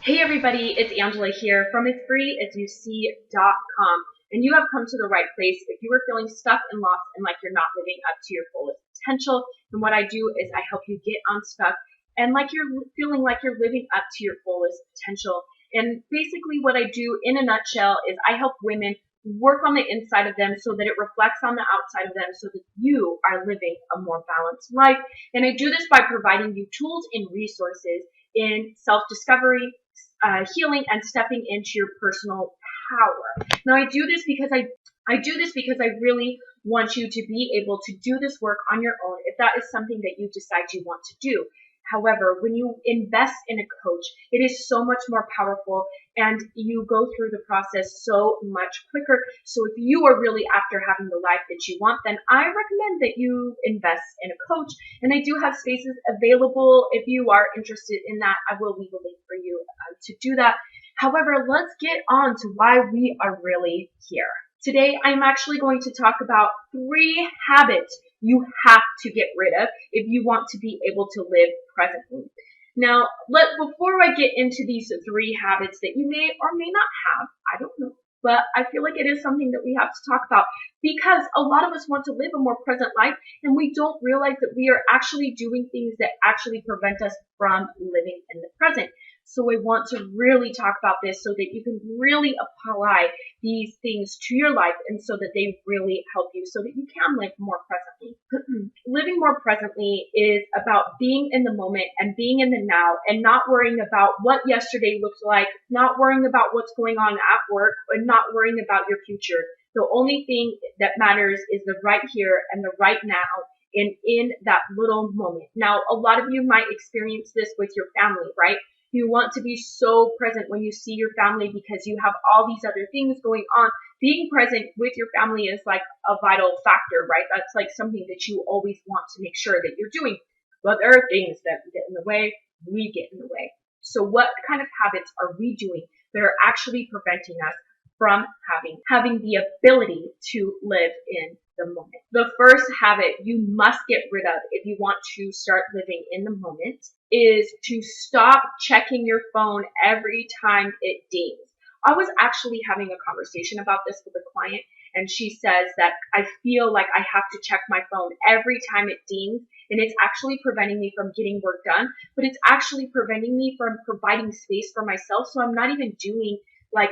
Hey everybody, it's Angela here from itsfreeasyouSee.com, and you have come to the right place if you are feeling stuck and lost and like you're not living up to your fullest potential. And what I do is I help you get unstuck and like you're feeling like you're living up to your fullest potential. And basically what I do in a nutshell is I help women work on the inside of them so that it reflects on the outside of them so that you are living a more balanced life. And I do this by providing you tools and resources in self-discovery, healing, and stepping into your personal power. Now I do this because I really want you to be able to do this work on your own if that is something that you decide you want to do. However, when you invest in a coach, it is so much more powerful and you go through the process so much quicker. So if you are really after having the life that you want, then I recommend that you invest in a coach. And I do have spaces available. If you are interested in that, I will leave a link for you to do that. However, let's get on to why we are really here. Today, I'm actually going to talk about 3 habits you have to get rid of if you want to be able to live presently. Now, before I get into these 3 habits that you may or may not have, I don't know, but I feel like it is something that we have to talk about because a lot of us want to live a more present life and we don't realize that we are actually doing things that actually prevent us from living in the present. So I want to really talk about this so that you can really apply these things to your life and so that they really help you so that you can live more presently. Living more presently is about being in the moment and being in the now and not worrying about what yesterday looked like, not worrying about what's going on at work, and not worrying about your future. The only thing that matters is the right here and the right now and in that little moment. Now, a lot of you might experience this with your family, right? You want to be so present when you see your family because you have all these other things going on. Being present with your family is like a vital factor, right? That's like something that you always want to make sure that you're doing. But there are things that get in the way. We get in the way. So what kind of habits are we doing that are actually preventing us from having the ability to live in the moment? The first habit you must get rid of if you want to start living in the moment is to stop checking your phone every time it dings. I was actually having a conversation about this with a client, and she says that I feel like I have to check my phone every time it dings, and it's actually preventing me from getting work done, but it's actually preventing me from providing space for myself. So I'm not even keeping my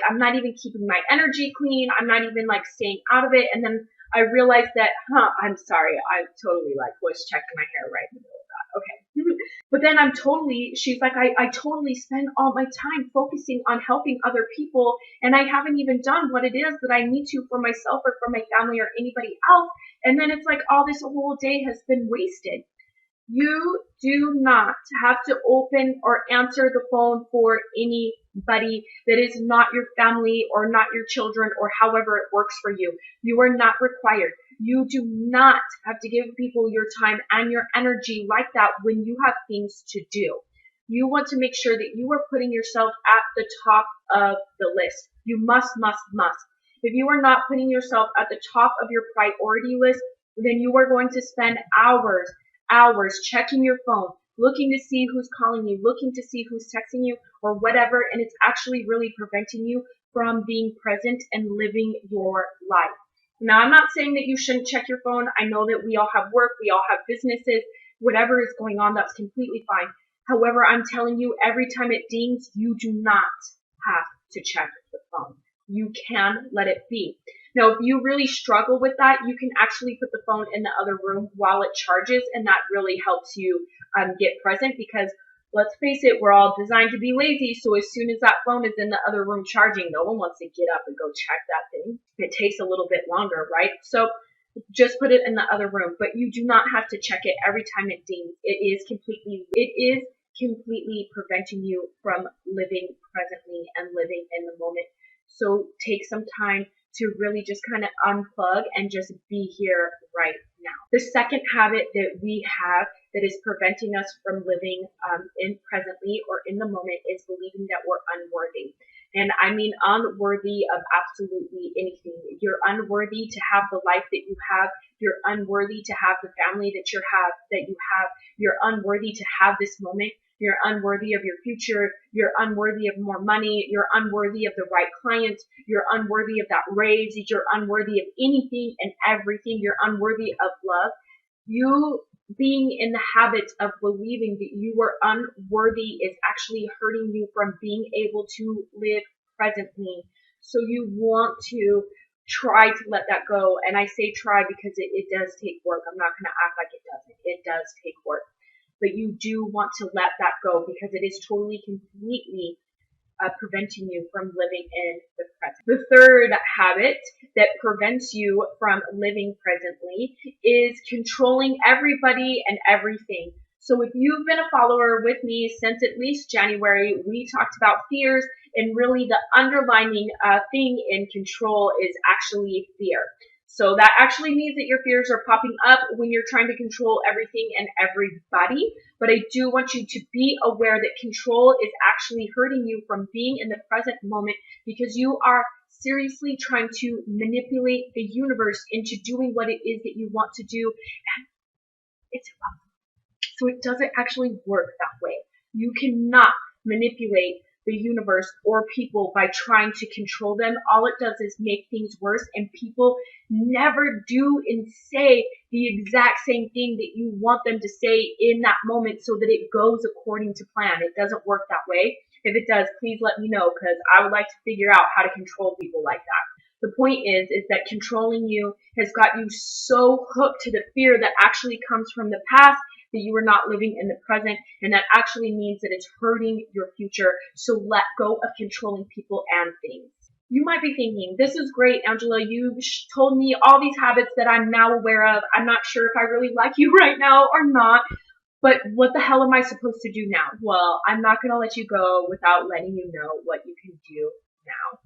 energy clean. I'm not even staying out of it. And then I realized that, I'm sorry, I totally was checking my hair right in the middle of that. Okay. But then she's like, I totally spend all my time focusing on helping other people, and I haven't even done what it is that I need to for myself or for my family or anybody else. And then it's like all this whole day has been wasted. You do not have to open or answer the phone for anybody that is not your family or not your children or however it works for you. You are not required. You do not have to give people your time and your energy like that when you have things to do. You want to make sure that you are putting yourself at the top of the list. You must. If you are not putting yourself at the top of your priority list, then you are going to spend hours checking your phone, looking to see who's calling you, looking to see who's texting you or whatever, and it's actually really preventing you from being present and living your life. Now, I'm not saying that you shouldn't check your phone. I know that we all have work, we all have businesses, whatever is going on, that's completely fine. However, I'm telling you, every time it dings, you do not have to check the phone. You can let it be. Now, if you really struggle with that, you can actually put the phone in the other room while it charges, and that really helps you get present because, let's face it, we're all designed to be lazy, so as soon as that phone is in the other room charging, no one wants to get up and go check that thing. It takes a little bit longer, right? So just put it in the other room, but you do not have to check it every time it dings. It is completely preventing you from living presently and living in the moment. So take some time to really just kind of unplug and just be here right now. The second habit that we have that is preventing us from living in presently or in the moment is believing that we're unworthy. And I mean unworthy of absolutely anything. You're unworthy to have the life that you have. You're unworthy to have the family that you have. You're unworthy to have this moment. You're unworthy of your future. You're unworthy of more money. You're unworthy of the right client. You're unworthy of that raise. You're unworthy of anything and everything. You're unworthy of love. You being in the habit of believing that you are unworthy is actually hurting you from being able to live presently. So you want to try to let that go. And I say try because it does take work. I'm not going to act like it doesn't. It does take work. But you do want to let that go because it is totally, completely preventing you from living in the present. The third habit that prevents you from living presently is controlling everybody and everything. So if you've been a follower with me since at least January, we talked about fears, and really the underlying thing in control is actually fear. So that actually means that your fears are popping up when you're trying to control everything and everybody. But I do want you to be aware that control is actually hurting you from being in the present moment because you are seriously trying to manipulate the universe into doing what it is that you want to do. And it's impossible. So it doesn't actually work that way. You cannot manipulate the universe or people by trying to control them. All it does is make things worse, and people never do and say the exact same thing that you want them to say in that moment so that it goes according to plan. It doesn't work that way. If it does, please let me know because I would like to figure out how to control people like that. The point is that controlling you has got you so hooked to the fear that actually comes from the past that you are not living in the present, and that actually means that it's hurting your future. So let go of controlling people and things. You might be thinking, this is great, Angela. You told me all these habits that I'm now aware of. I'm not sure if I really like you right now or not, but what the hell am I supposed to do now? Well, I'm not going to let you go without letting you know what you can do now.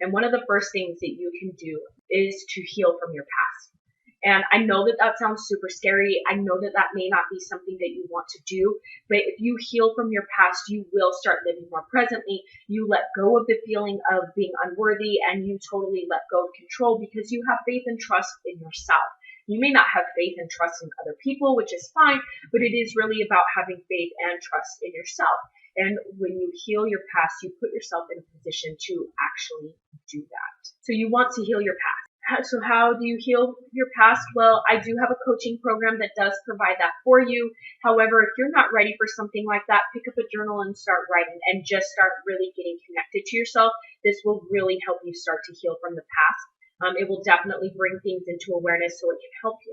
And one of the first things that you can do is to heal from your past. And I know that that sounds super scary. I know that that may not be something that you want to do, but if you heal from your past, you will start living more presently. You let go of the feeling of being unworthy, and you totally let go of control because you have faith and trust in yourself. You may not have faith and trust in other people, which is fine, but it is really about having faith and trust in yourself. And when you heal your past, you put yourself in a position to actually do that. So you want to heal your past. So how do you heal your past? Well, I do have a coaching program that does provide that for you. However, if you're not ready for something like that, pick up a journal and start writing and just start really getting connected to yourself. This will really help you start to heal from the past. It will definitely bring things into awareness so it can help you.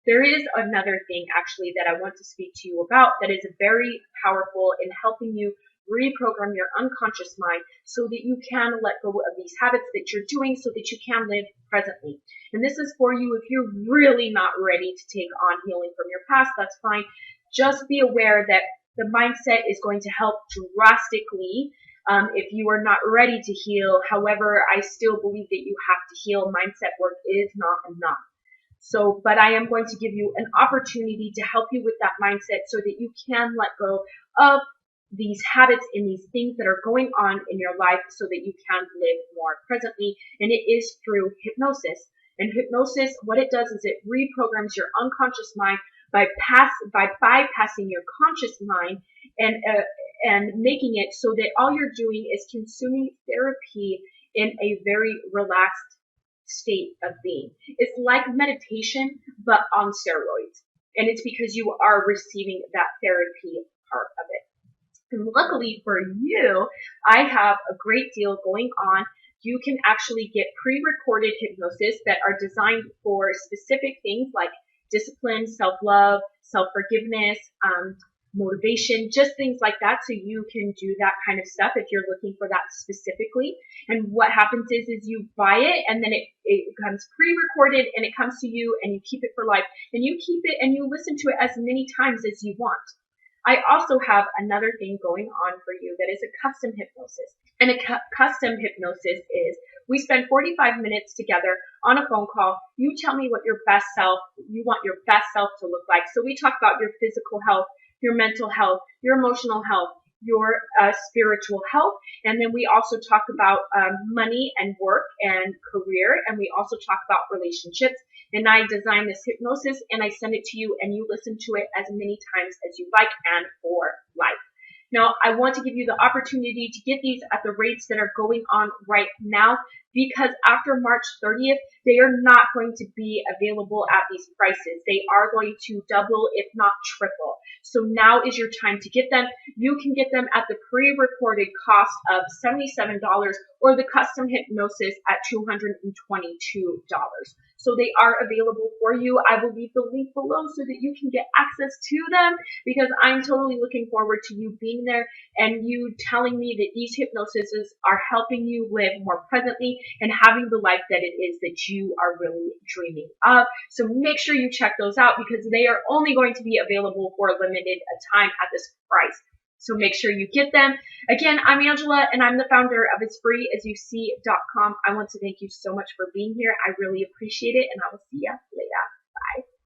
There is another thing actually that I want to speak to you about that is very powerful in helping you reprogram your unconscious mind so that you can let go of these habits that you're doing so that you can live presently. And this is for you if you're really not ready to take on healing from your past, that's fine. Just be aware that the mindset is going to help drastically if you are not ready to heal. However, I still believe that you have to heal. Mindset work is not enough. So, but I am going to give you an opportunity to help you with that mindset so that you can let go of these habits and these things that are going on in your life so that you can live more presently. And it is through hypnosis. And hypnosis, what it does is it reprograms your unconscious mind by bypassing your conscious mind and making it so that all you're doing is consuming therapy in a very relaxed state of being. It's like meditation, but on steroids. And it's because you are receiving that therapy part of it. And luckily for you, I have a great deal going on. You can actually get pre-recorded hypnosis that are designed for specific things like discipline, self-love, self-forgiveness, motivation, just things like that. So you can do that kind of stuff if you're looking for that specifically. And what happens is you buy it and then it becomes pre-recorded and it comes to you and you keep it for life. And you keep it and you listen to it as many times as you want. I also have another thing going on for you that is a custom hypnosis. And a custom hypnosis is we spend 45 minutes together on a phone call. You tell me what you want your best self to look like. So we talk about your physical health, your mental health, your emotional health, your spiritual health. And then we also talk about money and work and career. And we also talk about relationships. And I design this hypnosis and I send it to you and you listen to it as many times as you like and for life. Now, I want to give you the opportunity to get these at the rates that are going on right now, because after March 30th, they are not going to be available at these prices. They are going to double, if not triple. So now is your time to get them. You can get them at the pre-recorded cost of $77 or the custom hypnosis at $222. So they are available for you. I will leave the link below so that you can get access to them, because I'm totally looking forward to you being there and you telling me that these hypnosises are helping you live more presently and having the life that it is that you are really dreaming of. So make sure you check those out, because they are only going to be available for a limited time at this price. So make sure you get them. Again, I'm Angela, and I'm the founder of itsfreeasyouSee.com. I want to thank you so much for being here. I really appreciate it, and I will see you later. Bye.